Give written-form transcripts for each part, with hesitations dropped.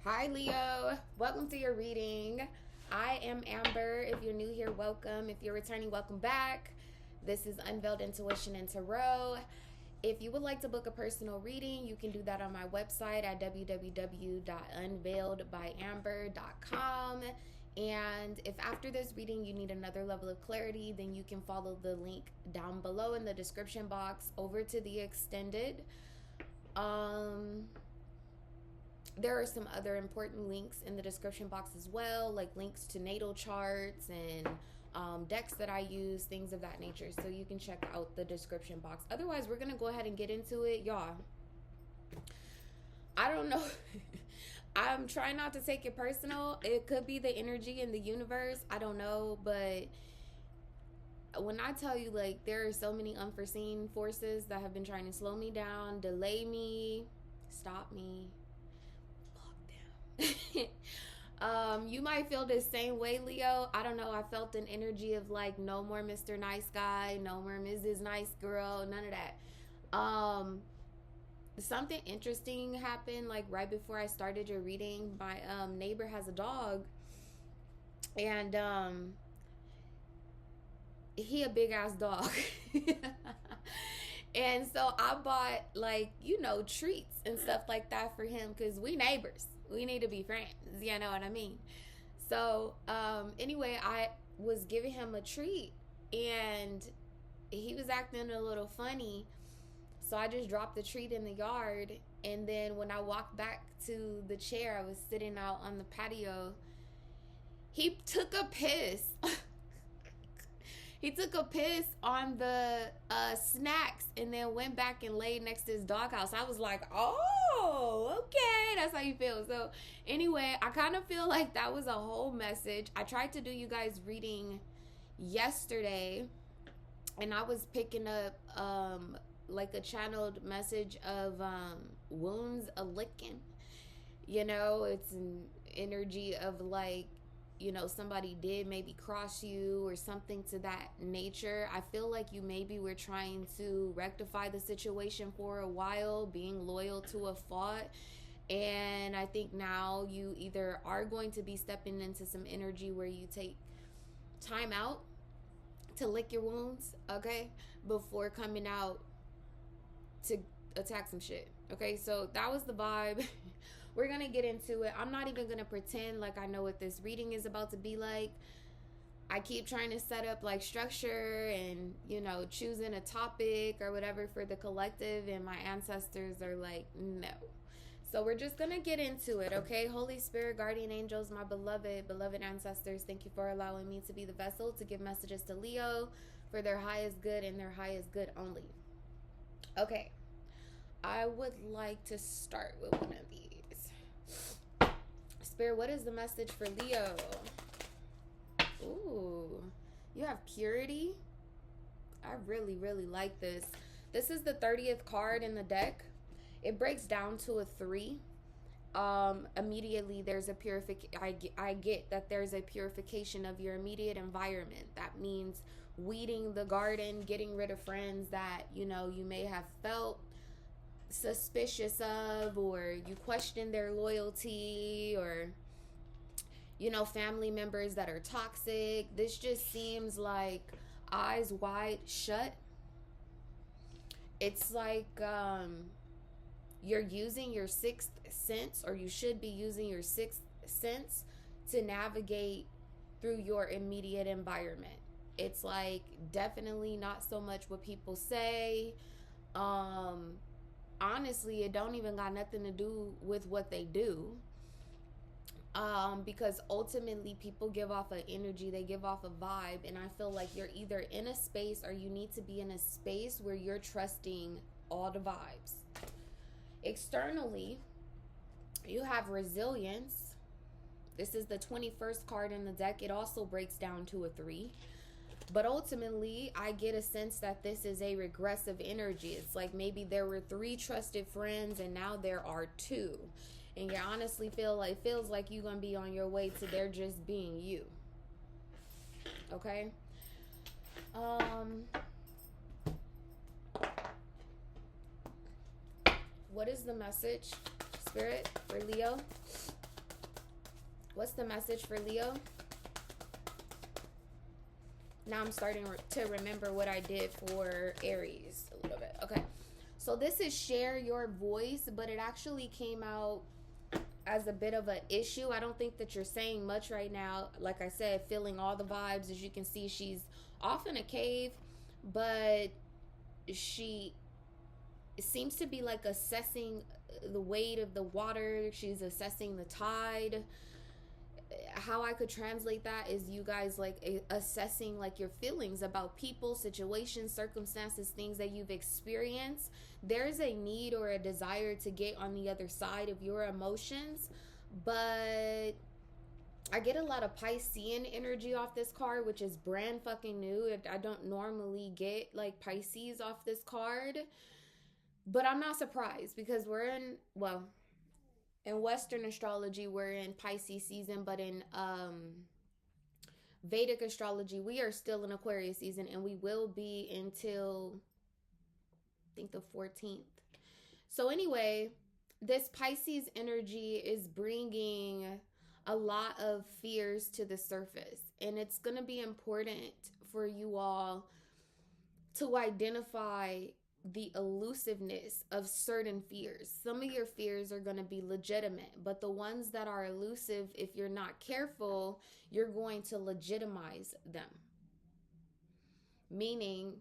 Hi Leo, welcome to your reading. I am Amber. If you're new here, welcome. If you're returning, welcome back. This is Unveiled Intuition and Tarot. If you would like to book a personal reading, you can do that on my website at www.unveiledbyamber.com. And if after this reading you need another level of clarity, then you can follow the link down below in the description box over to the extended. There are some other important links in the description box as well, like links to natal charts and decks that I use, things of that nature. So you can check out the description box. Otherwise, we're going to go ahead and get into it. Y'all, I don't know. I'm trying not to take it personal. It could be the energy in the universe. I don't know. But when I tell you, like, there are so many unforeseen forces that have been trying to slow me down, delay me, stop me. You might feel the same way, Leo. I don't know. I felt an energy of like, no more Mr. Nice Guy, no more Mrs. Nice Girl, none of that. Something interesting happened like right before I started your reading. My neighbor has a dog, and he a big ass dog. And so I bought, like, you know, treats and stuff like that for him because we neighbors. We need to be friends, you know what I mean? So, anyway, I was giving him a treat, and he was acting a little funny. So I just dropped the treat in the yard, and then when I walked back to the chair, I was sitting out on the patio, he took a piss. He took a piss on the snacks and then went back and laid next to his doghouse. I was like, oh, okay, that's how you feel. So anyway, I kind of feel like that was a whole message. I tried to do you guys reading yesterday, and I was picking up like a channeled message of wounds a licking. You know, it's an energy of like, you know, somebody did maybe cross you or something to that nature. I feel like you maybe were trying to rectify the situation for a while, being loyal to a fault. And I think now you either are going to be stepping into some energy where you take time out to lick your wounds, okay, before coming out to attack some shit. Okay, so that was the vibe. We're going to get into it. I'm not even going to pretend like I know what this reading is about to be like. I keep trying to set up like structure and, you know, choosing a topic or whatever for the collective, and my ancestors are like, no. So we're just going to get into it, okay? Holy Spirit, guardian angels, my beloved ancestors, thank you for allowing me to be the vessel to give messages to Leo for their highest good and their highest good only. Okay. I would like to start with one of these. Spirit, what is the message for Leo? Ooh, you have purity. I really, really like this. This is the 30th card in the deck. It breaks down to a 3. Immediately there's a I get that there's a purification of your immediate environment. That means weeding the garden, getting rid of friends that, you know, you may have felt suspicious of, or you question their loyalty, or, you know, family members that are toxic. This just seems like eyes wide shut. It's like you're using your sixth sense, or you should be using your sixth sense to navigate through your immediate environment. It's like definitely not so much what people say. Honestly, it don't even got nothing to do with what they do. Because ultimately people give off an energy, they give off a vibe, and I feel like you're either in a space or you need to be in a space where you're trusting all the vibes. Externally, you have resilience. This is the 21st card in the deck. It also breaks down to a 3. But ultimately, I get a sense that this is a regressive energy. It's like maybe there were 3 trusted friends and now there are 2. And you honestly feels like you're going to be on your way to there just being you. Okay? What is the message, Spirit, for Leo? What's the message for Leo? Now I'm starting to remember what I did for Aries a little bit. Okay. So this is share your voice, but it actually came out as a bit of an issue. I don't think that you're saying much right now. Like I said, feeling all the vibes. As you can see, she's off in a cave, but she seems to be like assessing the weight of the water. She's assessing the tide. How I could translate that is you guys like assessing like your feelings about people, situations, circumstances, things that you've experienced. There's a need or a desire to get on the other side of your emotions, but I get a lot of Piscean energy off this card, which is brand fucking new. I don't normally get like Pisces off this card, but I'm not surprised because we're in, well, in Western astrology, we're in Pisces season, but in Vedic astrology, we are still in Aquarius season, and we will be until, I think, the 14th. So anyway, this Pisces energy is bringing a lot of fears to the surface, and it's going to be important for you all to identify the elusiveness of certain fears. Some of your fears are going to be legitimate, but the ones that are elusive, if you're not careful, you're going to legitimize them. Meaning,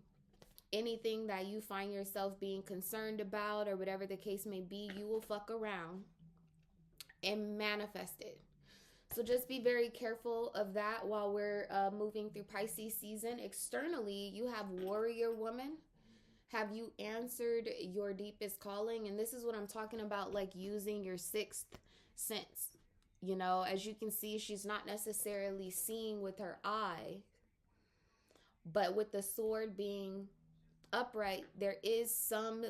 anything that you find yourself being concerned about or whatever the case may be, you will fuck around and manifest it. So just be very careful of that while we're moving through Pisces season. Externally, you have warrior woman. Have you answered your deepest calling? And this is what I'm talking about, like using your sixth sense. You know, as you can see, she's not necessarily seeing with her eye, but with the sword being upright, there is some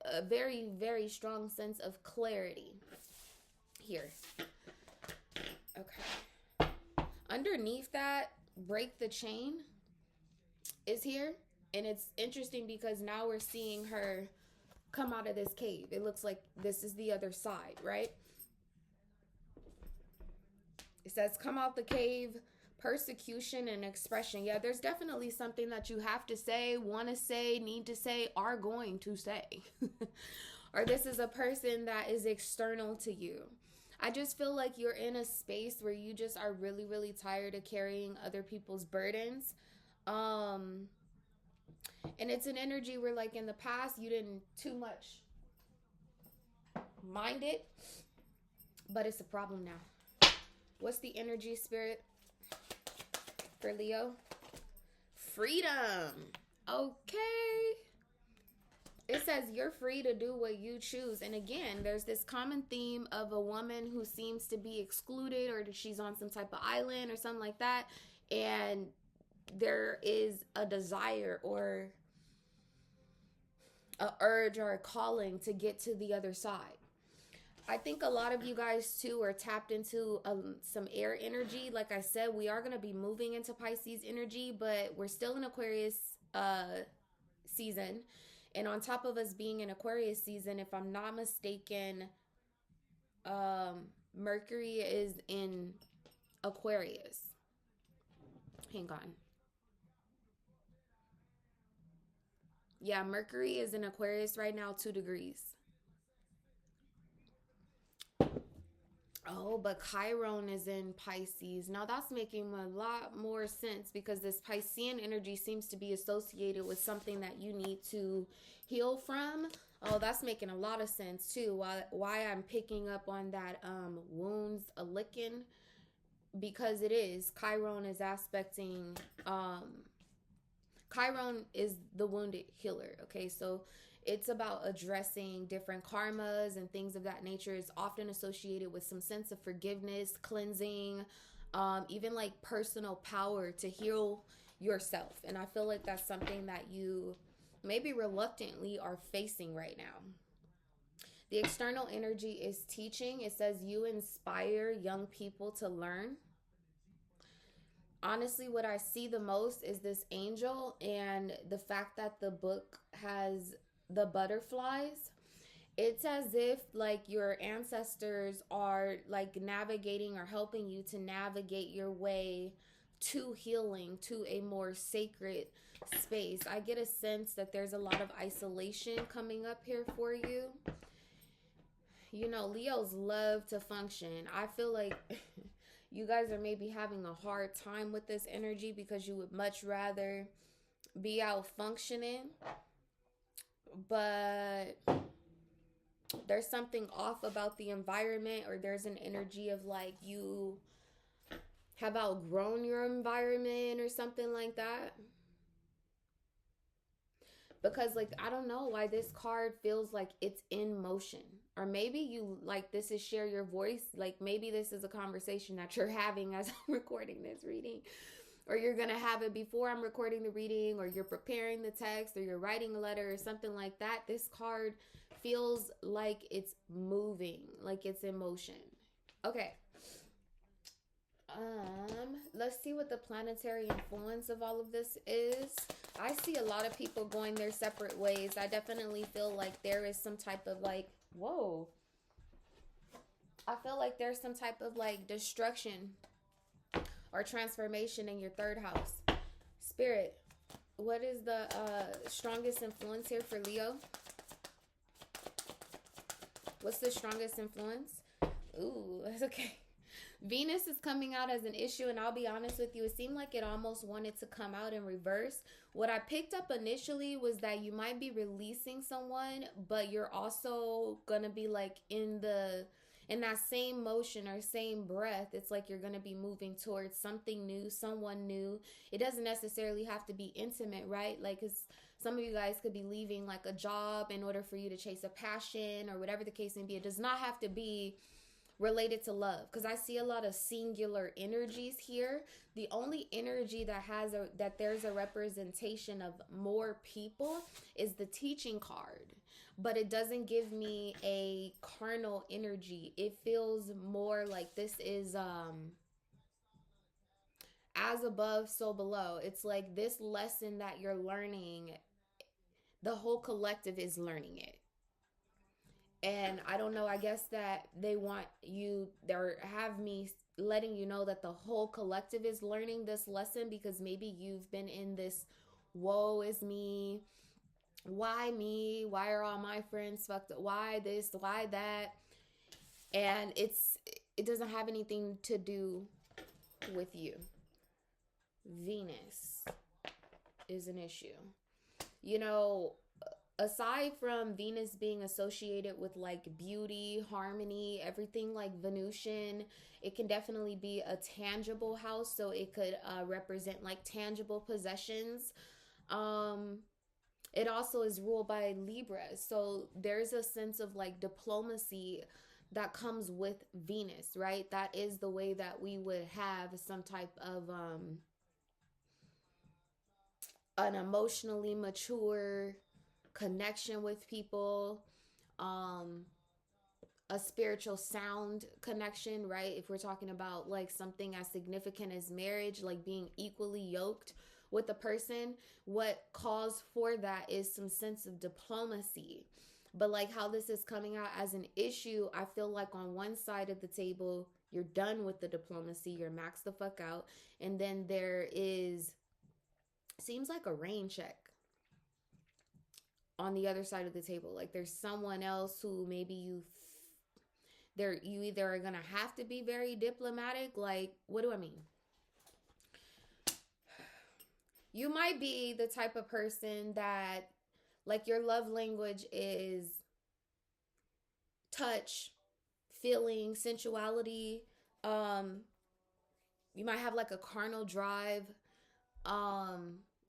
a very, very strong sense of clarity here. Okay. Underneath that, break the chain is here. And it's interesting because now we're seeing her come out of this cave. It looks like this is the other side, right? It says, come out the cave, persecution and expression. Yeah, there's definitely something that you have to say, want to say, need to say, are going to say. Or this is a person that is external to you. I just feel like you're in a space where you just are really, really tired of carrying other people's burdens. And it's an energy where, like, in the past, you didn't too much mind it, but it's a problem now. What's the energy, spirit, for Leo? Freedom. Okay. It says you're free to do what you choose. And again, there's this common theme of a woman who seems to be excluded, or she's on some type of island or something like that. And there is a desire or a urge or a calling to get to the other side. I think a lot of you guys too are tapped into some air energy. Like I said, we are going to be moving into Pisces energy, but we're still in Aquarius season. And on top of us being in Aquarius season, if I'm not mistaken, Mercury is in Aquarius. Hang on. Yeah, Mercury is in Aquarius right now, 2 degrees. Oh, but Chiron is in Pisces. Now that's making a lot more sense because this Piscean energy seems to be associated with something that you need to heal from. Oh, that's making a lot of sense too. Why I'm picking up on that wounds, a licking, because it is. Chiron is aspecting Chiron is the wounded healer, okay? So it's about addressing different karmas and things of that nature. It's often associated with some sense of forgiveness, cleansing, even like personal power to heal yourself. And I feel like that's something that you maybe reluctantly are facing right now. The external energy is teaching. It says you inspire young people to learn. Honestly, what I see the most is this angel and the fact that the book has the butterflies. It's as if like your ancestors are like navigating or helping you to navigate your way to healing, to a more sacred space. I get a sense that there's a lot of isolation coming up here for you. You know, Leos love to function. I feel like you guys are maybe having a hard time with this energy because you would much rather be out functioning, but there's something off about the environment, or there's an energy of like you have outgrown your environment or something like that. Because like I don't know why this card feels like it's in motion. Or maybe you like this is share your voice. Like maybe this is a conversation that you're having as I'm recording this reading. Or you're going to have it before I'm recording the reading, or you're preparing the text, or you're writing a letter or something like that. This card feels like it's moving, like it's in motion. Okay. Let's see what the planetary influence of all of this is. I see a lot of people going their separate ways. I definitely feel like there is some type of like, whoa. I feel like there's some type of like destruction or transformation in your third house. Spirit, what is the strongest influence here for Leo? What's the strongest influence? Ooh, that's okay. Venus is coming out as an issue, and I'll be honest with you, it seemed like it almost wanted to come out in reverse. What I picked up initially was that you might be releasing someone, but you're also gonna be like in that same motion or same breath. It's like you're gonna be moving towards something new, someone new. It doesn't necessarily have to be intimate, right? Like, 'cause some of you guys could be leaving like a job in order for you to chase a passion or whatever the case may be. It does not have to be related to love, because I see a lot of singular energies here. The only energy that there's a representation of more people is the teaching card, but it doesn't give me a carnal energy. It feels more like this is as above so below. It's like this lesson that you're learning, the whole collective is learning it. And I don't know, I guess that they want you, or have me letting you know that the whole collective is learning this lesson, because maybe you've been in this woe is me, why me, why are all my friends fucked up, why this, why that, and it doesn't have anything to do with you. Venus is an issue. You know, aside from Venus being associated with like beauty, harmony, everything like Venusian, it can definitely be a tangible house. So it could represent like tangible possessions. It also is ruled by Libra. So there's a sense of like diplomacy that comes with Venus, right? That is the way that we would have some type of an emotionally mature connection with people, a spiritual sound connection, right? If we're talking about like something as significant as marriage, like being equally yoked with a person, what calls for that is some sense of diplomacy. But like how this is coming out as an issue, I feel like on one side of the table, you're done with the diplomacy, you're maxed the fuck out, and then there is, seems like a rain check on the other side of the table. Like there's someone else who maybe you either are gonna have to be very diplomatic. Like, what do I mean? You might be the type of person that like your love language is touch, feeling, sensuality. You might have like a carnal drive.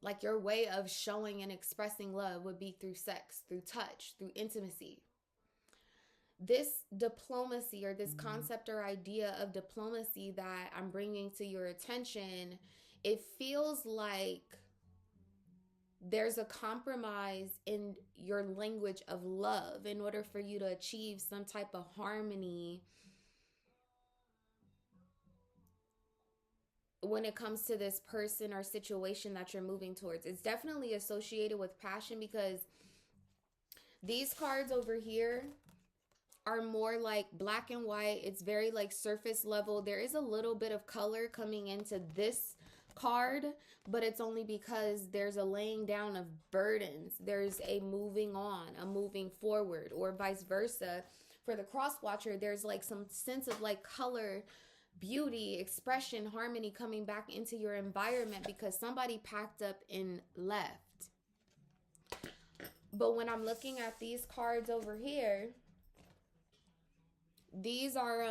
Like your way of showing and expressing love would be through sex, through touch, through intimacy. This diplomacy, or this concept or idea of diplomacy that I'm bringing to your attention, it feels like there's a compromise in your language of love in order for you to achieve some type of harmony when it comes to this person or situation that you're moving towards. It's definitely associated with passion, because These cards over here are more like black and white. It's very like surface level. There is a little bit of color coming into this card, but it's only because there's a laying down of burdens. There's a moving on, a moving forward, or vice versa. For the cross watcher, there's like some sense of like color, beauty, expression, harmony coming back into your environment because somebody packed up and left. But when I'm looking at these cards over here, these are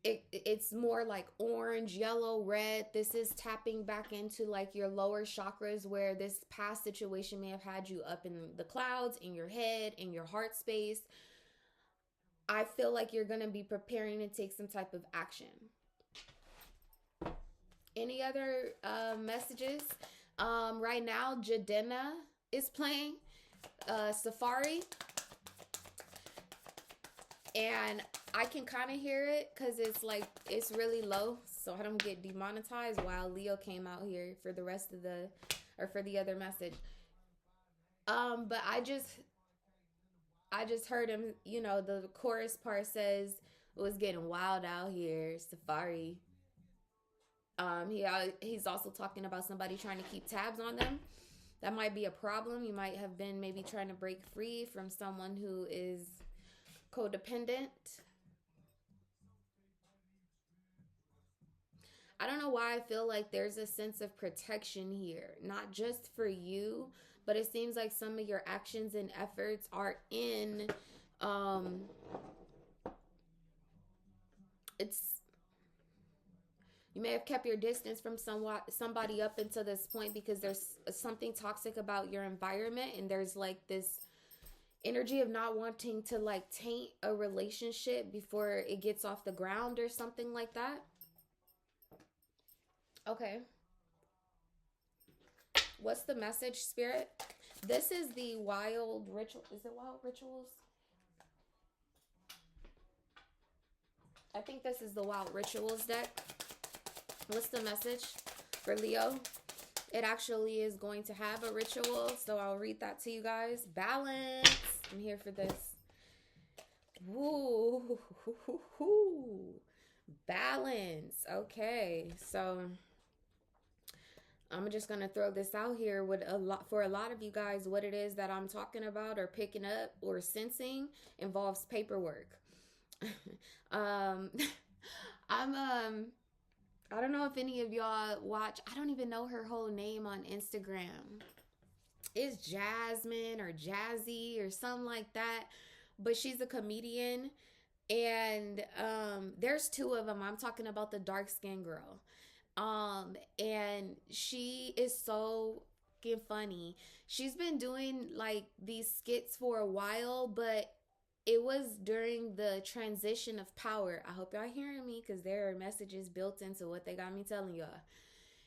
it's more like orange, yellow, red. This is tapping back into like your lower chakras, where this past situation may have had you up in the clouds, in your head, in your heart space. I feel like you're going to be preparing to take some type of action. Any other messages? Right now, Jadena is playing Safari. And I can kind of hear it because it's like, it's really low, so I don't get demonetized, while Leo came out here for the rest of the, or for the other message. But I just heard him, you know, the chorus part says it was getting wild out here, Safari. He's also talking about somebody trying to keep tabs on them. That might be a problem. You might have been maybe trying to break free from someone who is codependent. I don't know why I feel like there's a sense of protection here, not just for you, but it seems like some of your actions and efforts are in you may have kept your distance from somebody up until this point because there's something toxic about your environment, and there's like this energy of not wanting to like taint a relationship before it gets off the ground or something like that. Okay. What's the message, Spirit? This is the Wild Ritual. Is it Wild Rituals? I think this is the Wild Rituals deck. What's the message for Leo? It actually is going to have a ritual, so I'll read that to you guys. Balance. I'm here for this. Woo. Balance. Okay, so I'm just going to throw this out here with for a lot of you guys. What it is that I'm talking about or picking up or sensing involves paperwork. I don't know if any of y'all watch. I don't even know her whole name on Instagram. It's Jasmine or Jazzy or something like that. But she's a comedian. And there's two of them. I'm talking about the dark-skinned girl. And she is so fucking funny. She's been doing like these skits for a while, but it was during the transition of power. I hope y'all hearing me because there are messages built into what they got me telling y'all.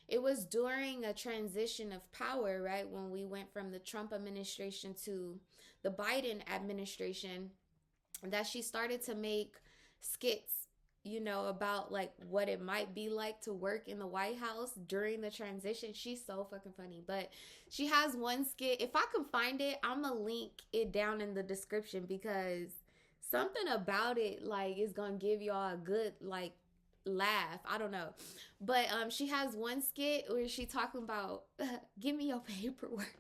It was during a transition of power, right? When we went from the Trump administration to the Biden administration, that she started to make skits, you know, about like what it might be like to work in the White House during the transition. She's so fucking funny. But she has one skit. If I can find it, I'm gonna link it down in the description because something about it like is gonna give y'all a good like laugh. I don't know. But she has one skit where she talking about give me your paperwork.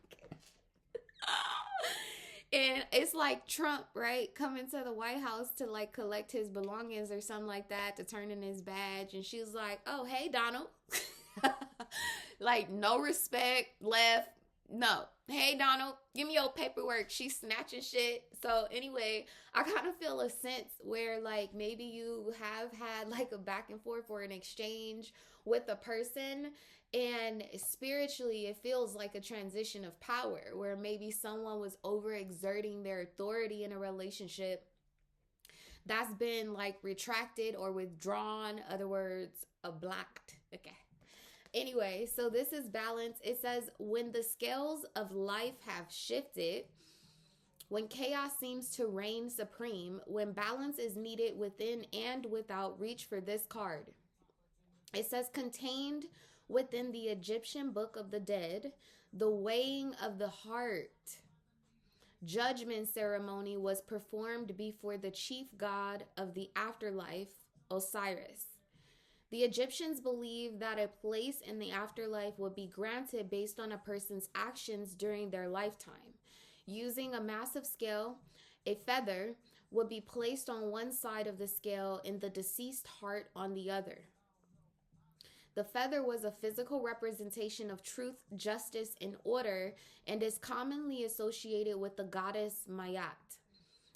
And it's like Trump, right, coming to the White House to like collect his belongings or something like that, to turn in his badge. And she was like, oh, hey, Donald. Like, no respect, left. No. Hey, Donald, give me your paperwork. She's snatching shit. So anyway, I kind of feel a sense where like maybe you have had like a back and forth or an exchange with a person, and spiritually it feels like a transition of power where maybe someone was overexerting their authority in a relationship that's been like retracted or withdrawn. Other words, blocked. Okay. Anyway, so this is balance. It says, when the scales of life have shifted, when chaos seems to reign supreme, when balance is needed within and without reach for this card. It says, contained within the Egyptian Book of the Dead, the weighing of the heart judgment ceremony was performed before the chief god of the afterlife, Osiris. The Egyptians believed that a place in the afterlife would be granted based on a person's actions during their lifetime. Using a massive scale, a feather would be placed on one side of the scale and the deceased heart on the other. The feather was a physical representation of truth, justice, and order, and is commonly associated with the goddess Mayat.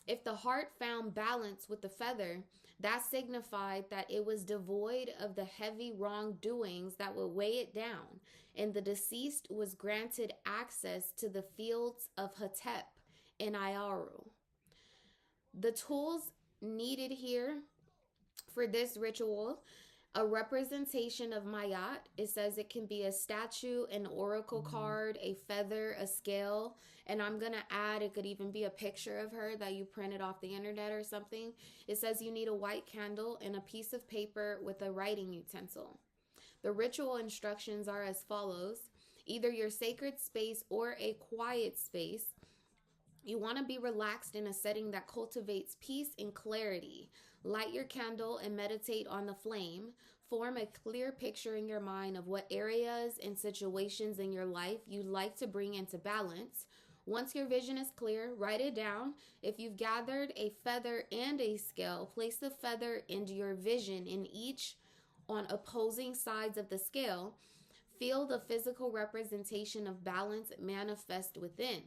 If the heart found balance with the feather, that signified that it was devoid of the heavy wrongdoings that would weigh it down, and the deceased was granted access to the fields of Hetep and Ayaru. The tools needed here for this ritual: a representation of Mayat. It says it can be a statue, an oracle card, a feather, a scale. And I'm going to add, it could even be a picture of her that you printed off the internet or something. It says you need a white candle and a piece of paper with a writing utensil. The ritual instructions are as follows: either your sacred space or a quiet space. You want to be relaxed in a setting that cultivates peace and clarity. Light your candle and meditate on the flame. Form a clear picture in your mind of what areas and situations in your life you'd like to bring into balance. Once your vision is clear, write it down. If you've gathered a feather and a scale, place the feather into your vision in each on opposing sides of the scale. Feel the physical representation of balance manifest within.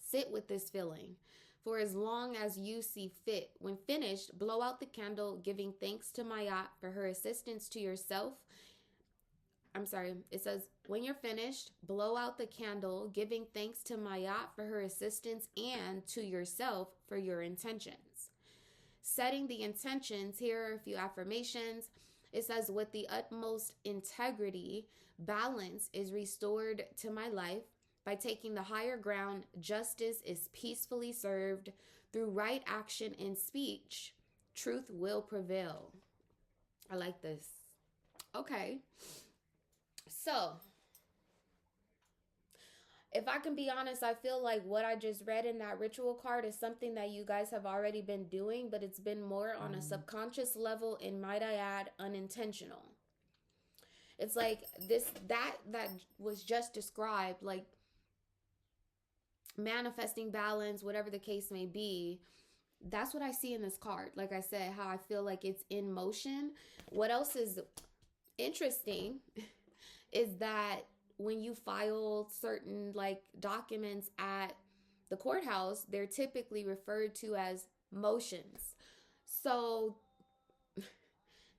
Sit with this feeling for as long as you see fit. When finished, blow out the candle, giving thanks to Mayat for her assistance to yourself. It says, when you're finished, blow out the candle, giving thanks to Mayat for her assistance and to yourself for your intentions. Setting the intentions, here are a few affirmations. It says, with the utmost integrity, balance is restored to my life. By taking the higher ground, justice is peacefully served. Through right action and speech, truth will prevail. I like this. Okay. So, if I can be honest, I feel like what I just read in that ritual card is something that you guys have already been doing, but it's been more on a subconscious level and, might I add, unintentional. It's like that was just described, like manifesting balance, whatever the case may be. That's what I see in this card. Like I said, how I feel like it's in motion. What else is interesting is that when you file certain like documents at the courthouse, they're typically referred to as motions. So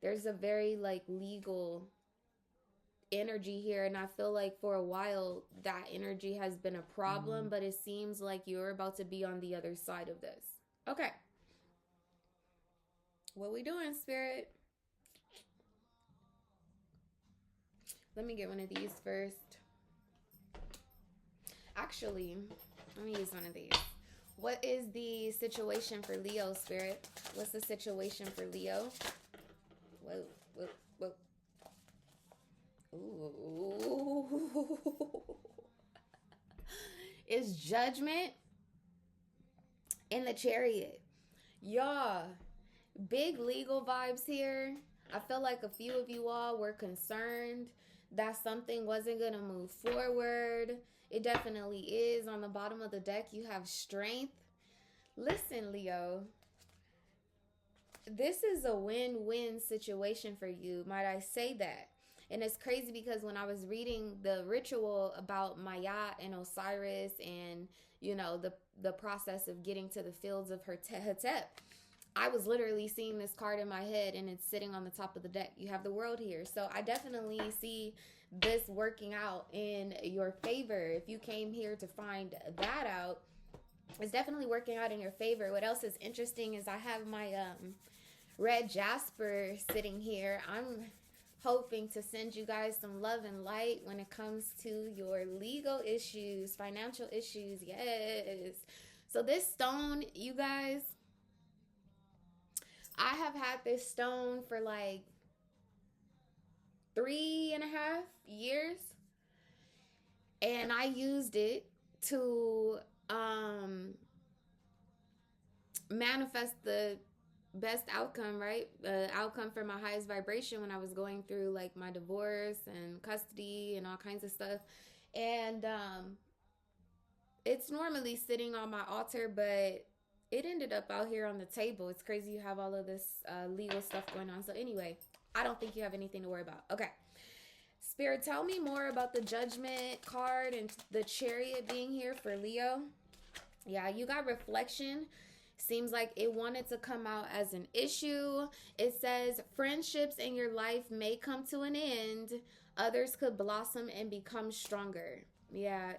there's a very like legal energy here, and I feel like for a while that energy has been a problem, but it seems like you're about to be on the other side of this. Okay. What we doing, Spirit? Let me get one of these first. Actually, let me use one of these. What is the situation for Leo, Spirit? What's the situation for Leo? Whoa, whoa, whoa. Ooh. It's Judgment in the Chariot. Y'all, big legal vibes here. I feel like a few of you all were concerned that something wasn't going to move forward. It definitely is. On the bottom of the deck, you have Strength. Listen, Leo, this is a win-win situation for you. Might I say that? And it's crazy because when I was reading the ritual about Mayat and Osiris and, you know, the process of getting to the fields of Hetep, I was literally seeing this card in my head, and it's sitting on the top of the deck. You have the World here. So I definitely see this working out in your favor. If you came here to find that out, it's definitely working out in your favor. What else is interesting is I have my red jasper sitting here. I'm hoping to send you guys some love and light when it comes to your legal issues, financial issues. Yes. So this stone, you guys, I have had this stone for like 3.5 years, and I used it to manifest the best outcome, right? The outcome for my highest vibration when I was going through like my divorce and custody and all kinds of stuff. And it's normally sitting on my altar, but it ended up out here on the table. It's crazy you have all of this legal stuff going on. So anyway, I don't think you have anything to worry about. Okay. Spirit, tell me more about the Judgment card and the Chariot being here for Leo. Yeah, you got reflection. Seems like it wanted to come out as an issue. It says friendships in your life may come to an end. Others could blossom and become stronger. Yeah,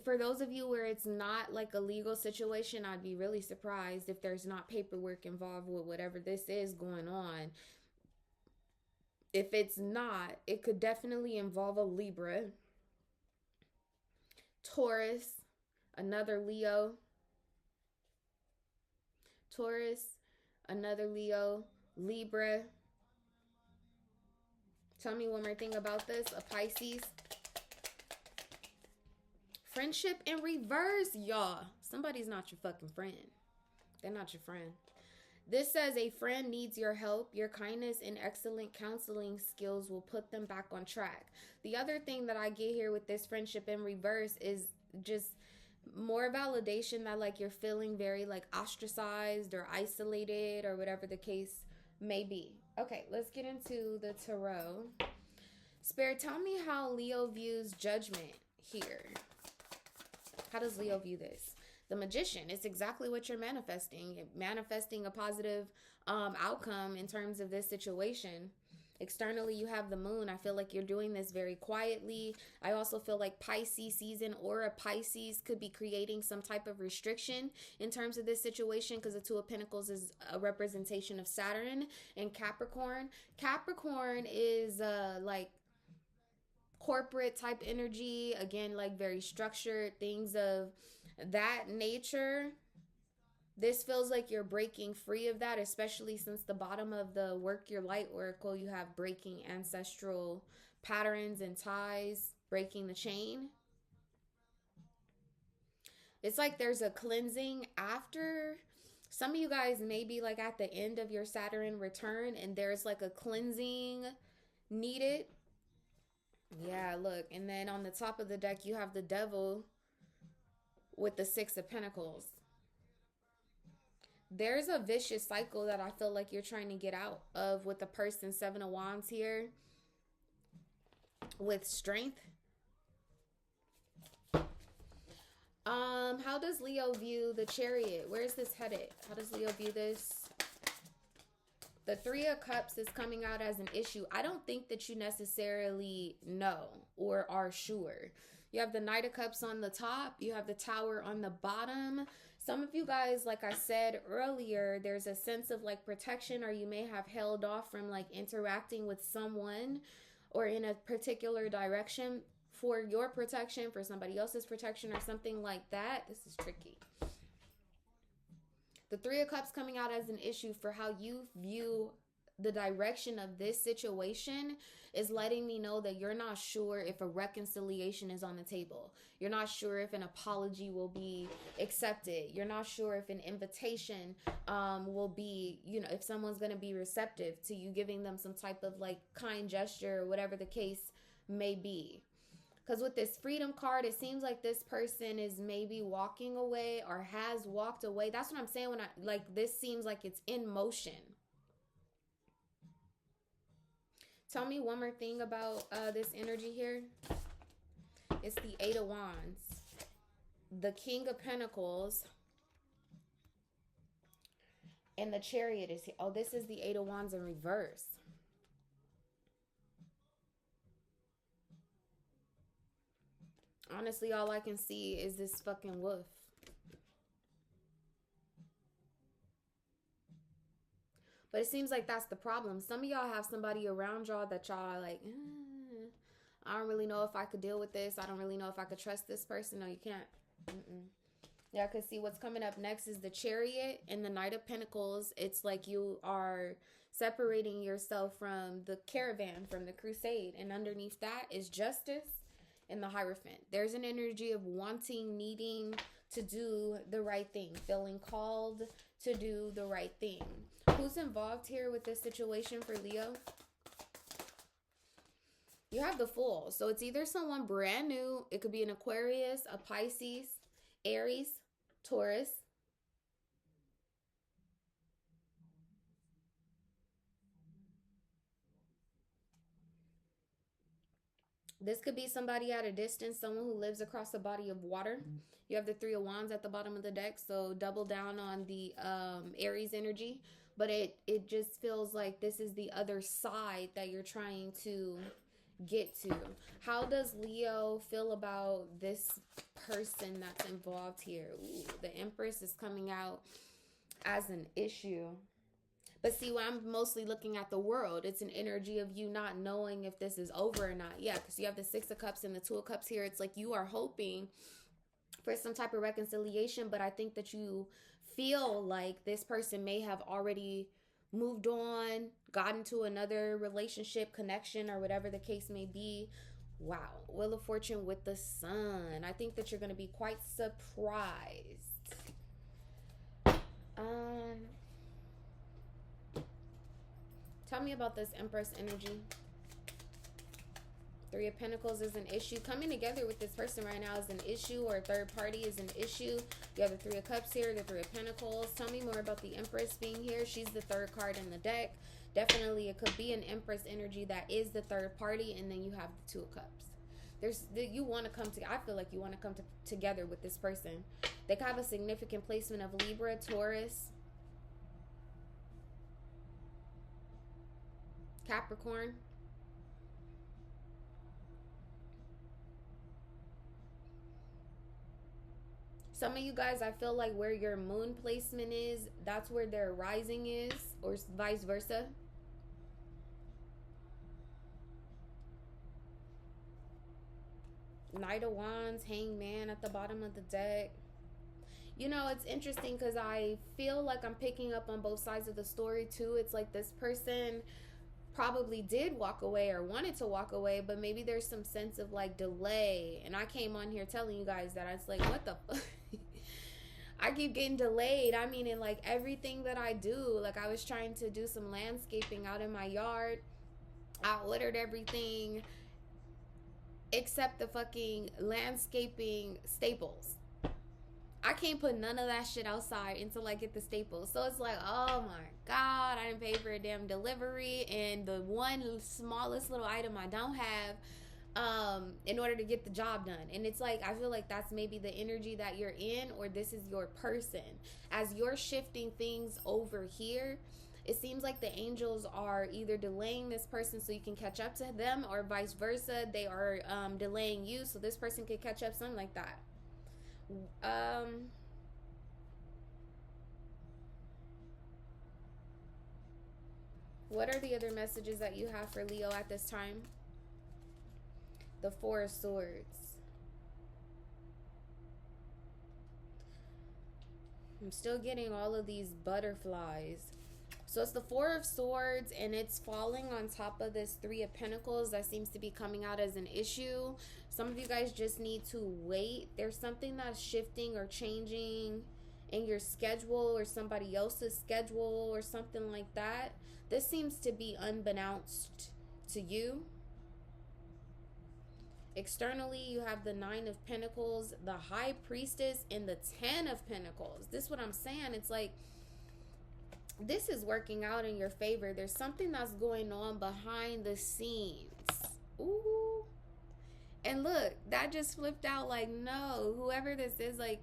for those of you where it's not like a legal situation, I'd be really surprised if there's not paperwork involved with whatever this is going on. If it's not, it could definitely involve a Libra, Taurus, another Leo, Taurus, another Leo, Libra. Tell me one more thing about this, a Pisces. Friendship in reverse, y'all. Somebody's not your fucking friend. They're not your friend. This says a friend needs your help. Your kindness and excellent counseling skills will put them back on track. The other thing that I get here with this friendship in reverse is just more validation that like you're feeling very like ostracized or isolated or whatever the case may be. Okay, let's get into the tarot. Spirit, tell me how Leo views judgment here. How does Leo view this? The Magician. It's exactly what you're manifesting. Manifesting a positive outcome in terms of this situation. Externally, you have the Moon. I feel like you're doing this very quietly. I also feel like Pisces season or a Pisces could be creating some type of restriction in terms of this situation, because the Two of Pentacles is a representation of Saturn and Capricorn. Capricorn is like corporate type energy, again, like very structured, things of that nature. This feels like you're breaking free of that, especially since the bottom of the Work Your Light Oracle, you have breaking ancestral patterns and ties, breaking the chain. It's like there's a cleansing after. Some of you guys may be like at the end of your Saturn return and there's like a cleansing needed. Yeah, look. And then on the top of the deck, you have the Devil with the Six of Pentacles. There's a vicious cycle that I feel like you're trying to get out of with the person. Seven of Wands here with strength. How does Leo view the Chariot? Where is this headed? How does Leo view this? The Three of Cups is coming out as an issue. I don't think that you necessarily know or are sure. You have the Knight of Cups on the top. You have the Tower on the bottom. Some of you guys, like I said earlier, there's a sense of like protection, or you may have held off from like interacting with someone or in a particular direction for your protection, for somebody else's protection or something like that. This is tricky. The Three of Cups coming out as an issue for how you view the direction of this situation is letting me know that you're not sure if a reconciliation is on the table. You're not sure if an apology will be accepted. You're not sure if an invitation will be, you know, if someone's going to be receptive to you giving them some type of like kind gesture or whatever the case may be. Because with this Freedom card, it seems like this person is maybe walking away or has walked away. That's what I'm saying when I, like, this seems like it's in motion. Tell me one more thing about this energy here. It's the Eight of Wands. The King of Pentacles. And the Chariot is here. Oh, this is the Eight of Wands in reverse. Honestly, all I can see is this fucking wolf. But it seems like that's the problem. Some of y'all have somebody around y'all that y'all are like, I don't really know if I could deal with this. I don't really know if I could trust this person. No, you can't. Yeah, because see, what's coming up next is the Chariot and the Knight of Pentacles. It's like you are separating yourself from the caravan, from the crusade. And underneath that is justice in the Hierophant. There's an energy of wanting, needing to do the right thing, feeling called to do the right thing. Who's involved here with this situation for Leo? You have the Fool. So it's either someone brand new. It could be an Aquarius, a Pisces, Aries, Taurus. This could be somebody at a distance, someone who lives across a body of water. You have the Three of Wands at the bottom of the deck, so double down on the Aries energy. But it just feels like this is the other side that you're trying to get to. How does Leo feel about this person that's involved here? Ooh, the Empress is coming out as an issue. But see, when I'm mostly looking at the world, it's an energy of you not knowing if this is over or not. Yeah, because you have the Six of Cups and the Two of Cups here. It's like you are hoping for some type of reconciliation, but I think that you feel like this person may have already moved on, gotten to another relationship, connection, or whatever the case may be. Wow. Wheel of Fortune with the Sun. I think that you're going to be quite surprised. Tell me about this Empress energy. Three of Pentacles is an issue. Coming together with this person right now is an issue, or a third party is an issue. You have the Three of Cups here, the Three of Pentacles. Tell me more about the Empress being here. She's the third card in the deck. Definitely, it could be an Empress energy that is the third party, and then you have the Two of Cups. You want to come together. I feel like you want to come together with this person. They could have a significant placement of Libra, Taurus, Capricorn. Some of you guys, I feel like where your moon placement is, that's where their rising is, or vice versa. Knight of Wands, Hangman at the bottom of the deck. You know, it's interesting because I feel like I'm picking up on both sides of the story too. It's like this person probably did walk away or wanted to walk away, but maybe there's some sense of like delay. And I came on here telling you guys that. I was like, what the fuck? I keep getting delayed. I mean, in like everything that I do. Like, I was trying to do some landscaping out in my yard. I ordered everything except the fucking landscaping staples. I can't put none of that shit outside until I get the staples. So it's like, oh my God, I didn't pay for a damn delivery. And the one smallest little item I don't have in order to get the job done. And it's like, I feel like that's maybe the energy that you're in, or this is your person. As you're shifting things over here, it seems like the angels are either delaying this person so you can catch up to them, or vice versa. They are delaying you so this person can catch up, something like that. What are the other messages that you have for Leo at this time? The Four of Swords. I'm still getting all of these butterflies. So it's the Four of Swords, and it's falling on top of this Three of Pentacles that seems to be coming out as an issue. Some of you guys just need to wait. There's something that's shifting or changing in your schedule, or somebody else's schedule, or something like that. This seems to be unbeknownst to you. Externally, you have the Nine of Pentacles, the High Priestess, and the Ten of Pentacles. This is what I'm saying. It's like, this is working out in your favor. There's something that's going on behind the scenes. Ooh. And look, that just flipped out. Like, no, whoever this is, like,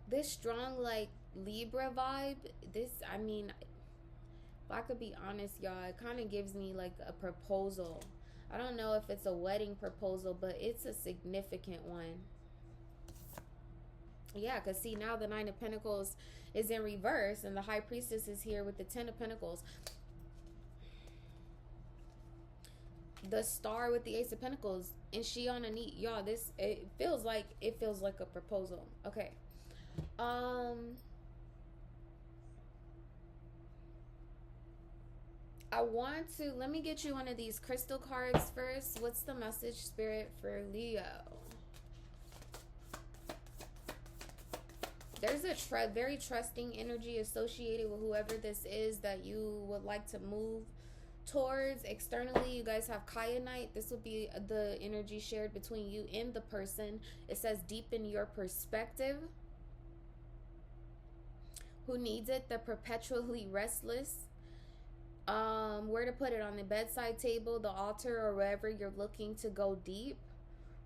this strong, like, Libra vibe. This, I mean, if I could be honest, y'all, it kind of gives me like a proposal. I don't know if it's a wedding proposal, but it's a significant one. Yeah, because see, now the Nine of Pentacles is in reverse, and the High Priestess is here with the Ten of Pentacles. The Star with the Ace of Pentacles, and she on a knee. Y'all, this, it feels like a proposal. Okay. Let me get you one of these crystal cards first. What's the message, Spirit, for Leo? There's a very trusting energy associated with whoever this is that you would like to move towards. Externally, you guys have kyanite. This would be the energy shared between you and the person. It says deepen your perspective. Who needs it? The perpetually restless. Where to put it? On the bedside table, the altar, or wherever you're looking to go deep.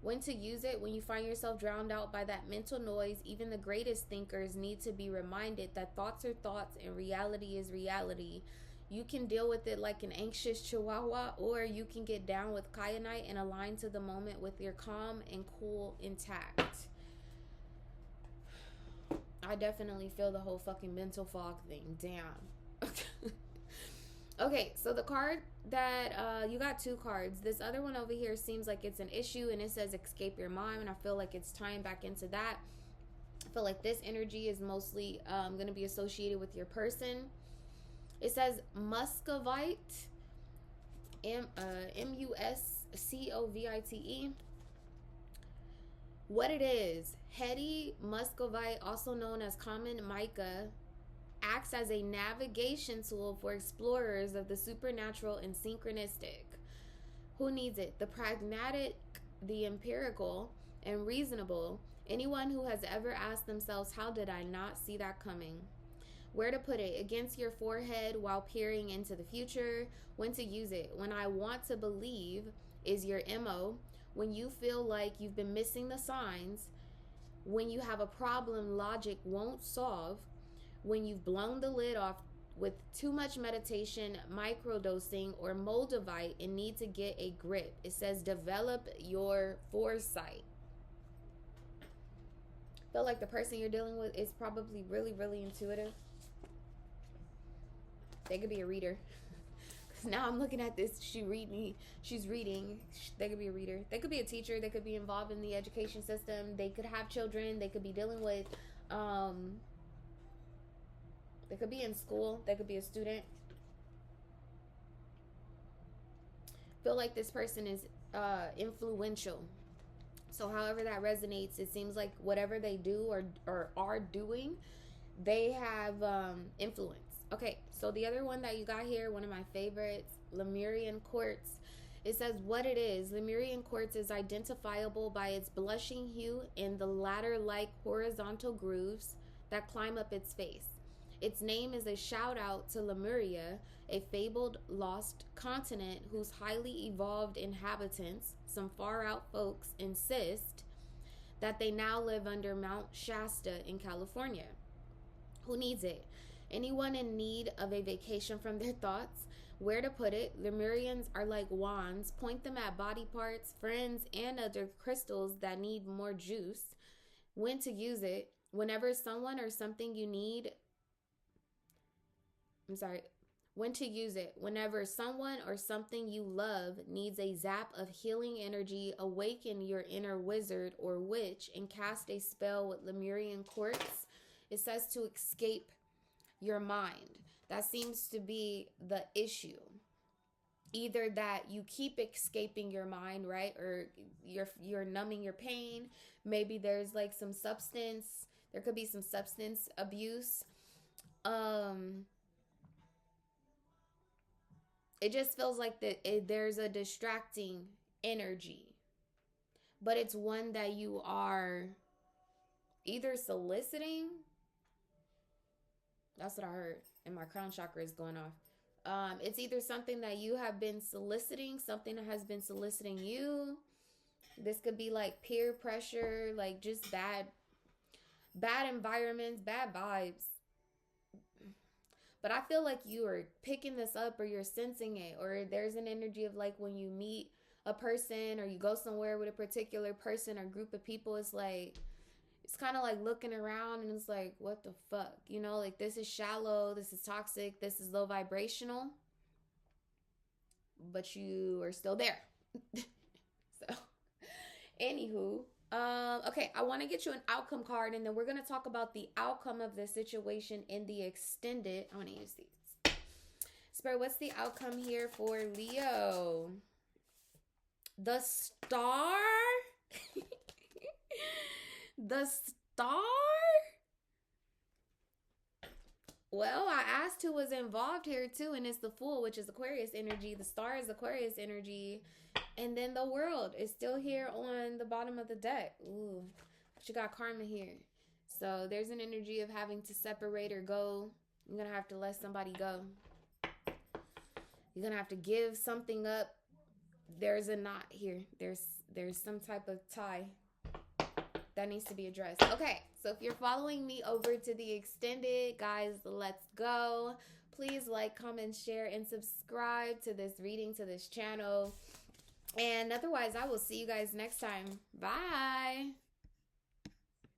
When to use it? When you find yourself drowned out by that mental noise, even the greatest thinkers need to be reminded that thoughts are thoughts and reality is reality. You can deal with it like an anxious chihuahua, or you can get down with kyanite and align to the moment with your calm and cool intact. I definitely feel the whole fucking mental fog thing. Damn. Okay, so the card that you got two cards. This other one over here seems like it's an issue, and it says escape your mind, and I feel like it's tying back into that. I feel like this energy is mostly going to be associated with your person. It says muscovite, muscovite. What it is, heady muscovite, also known as common mica, acts as a navigation tool for explorers of the supernatural and synchronistic. Who needs it? The pragmatic, the empirical, and reasonable. Anyone who has ever asked themselves, how did I not see that coming? Where to put it? Against your forehead while peering into the future. When to use it? When I want to believe is your MO. When you feel like you've been missing the signs. When you have a problem logic won't solve. When you've blown the lid off with too much meditation, microdosing, or moldavite and need to get a grip. It says develop your foresight. Feel like the person you're dealing with is probably really, really intuitive. They could be a reader. Because now I'm looking at this. She's reading. They could be a reader. They could be a teacher. They could be involved in the education system. They could have children. They could be dealing with... They could be in school. They could be a student. Feel like this person is influential. So however that resonates, it seems like whatever they do or are doing, they have influence. Okay, so the other one that you got here, one of my favorites, Lemurian Quartz. It says what it is. Lemurian Quartz is identifiable by its blushing hue and the ladder-like horizontal grooves that climb up its face. Its name is a shout out to Lemuria, a fabled lost continent whose highly evolved inhabitants, some far out folks, insist that they now live under Mount Shasta in California. Who needs it? Anyone in need of a vacation from their thoughts. Where to put it? Lemurians are like wands. Point them at body parts, friends, and other crystals that need more juice. When to use it? Whenever someone or something you need... When to use it? Whenever someone or something you love needs a zap of healing energy, awaken your inner wizard or witch and cast a spell with Lemurian Quartz. It says to escape your mind. That seems to be the issue. Either that you keep escaping your mind, right? Or you're numbing your pain. Maybe there's like some substance. There could be some substance abuse. It just feels like there's a distracting energy. But it's one that you are either soliciting. That's what I heard. And my crown chakra is going off. It's either something that you have been soliciting, something that has been soliciting you. This could be like peer pressure, like just bad environments, bad vibes. But I feel like you are picking this up or you're sensing it, or there's an energy of like when you meet a person or you go somewhere with a particular person or group of people, it's like, it's kind of like looking around and it's like, what the fuck? You know, like this is shallow, this is toxic, this is low vibrational, but you are still there. So, anywho, okay, I want to get you an outcome card and then we're going to talk about the outcome of the situation in the extended. I want to use these. Spirit, what's the outcome here for Leo? The Star? The Star? Well, I asked who was involved here too, and it's the Fool, which is Aquarius energy. The Star is Aquarius energy. And then the World is still here on the bottom of the deck. Ooh, but you got Karma here. So there's an energy of having to separate or go. You're going to have to let somebody go. You're going to have to give something up. There's a knot here. There's some type of tie that needs to be addressed. Okay, so if you're following me over to the extended, guys, let's go. Please like, comment, share, and subscribe to this reading, to this channel. And otherwise, I will see you guys next time. Bye.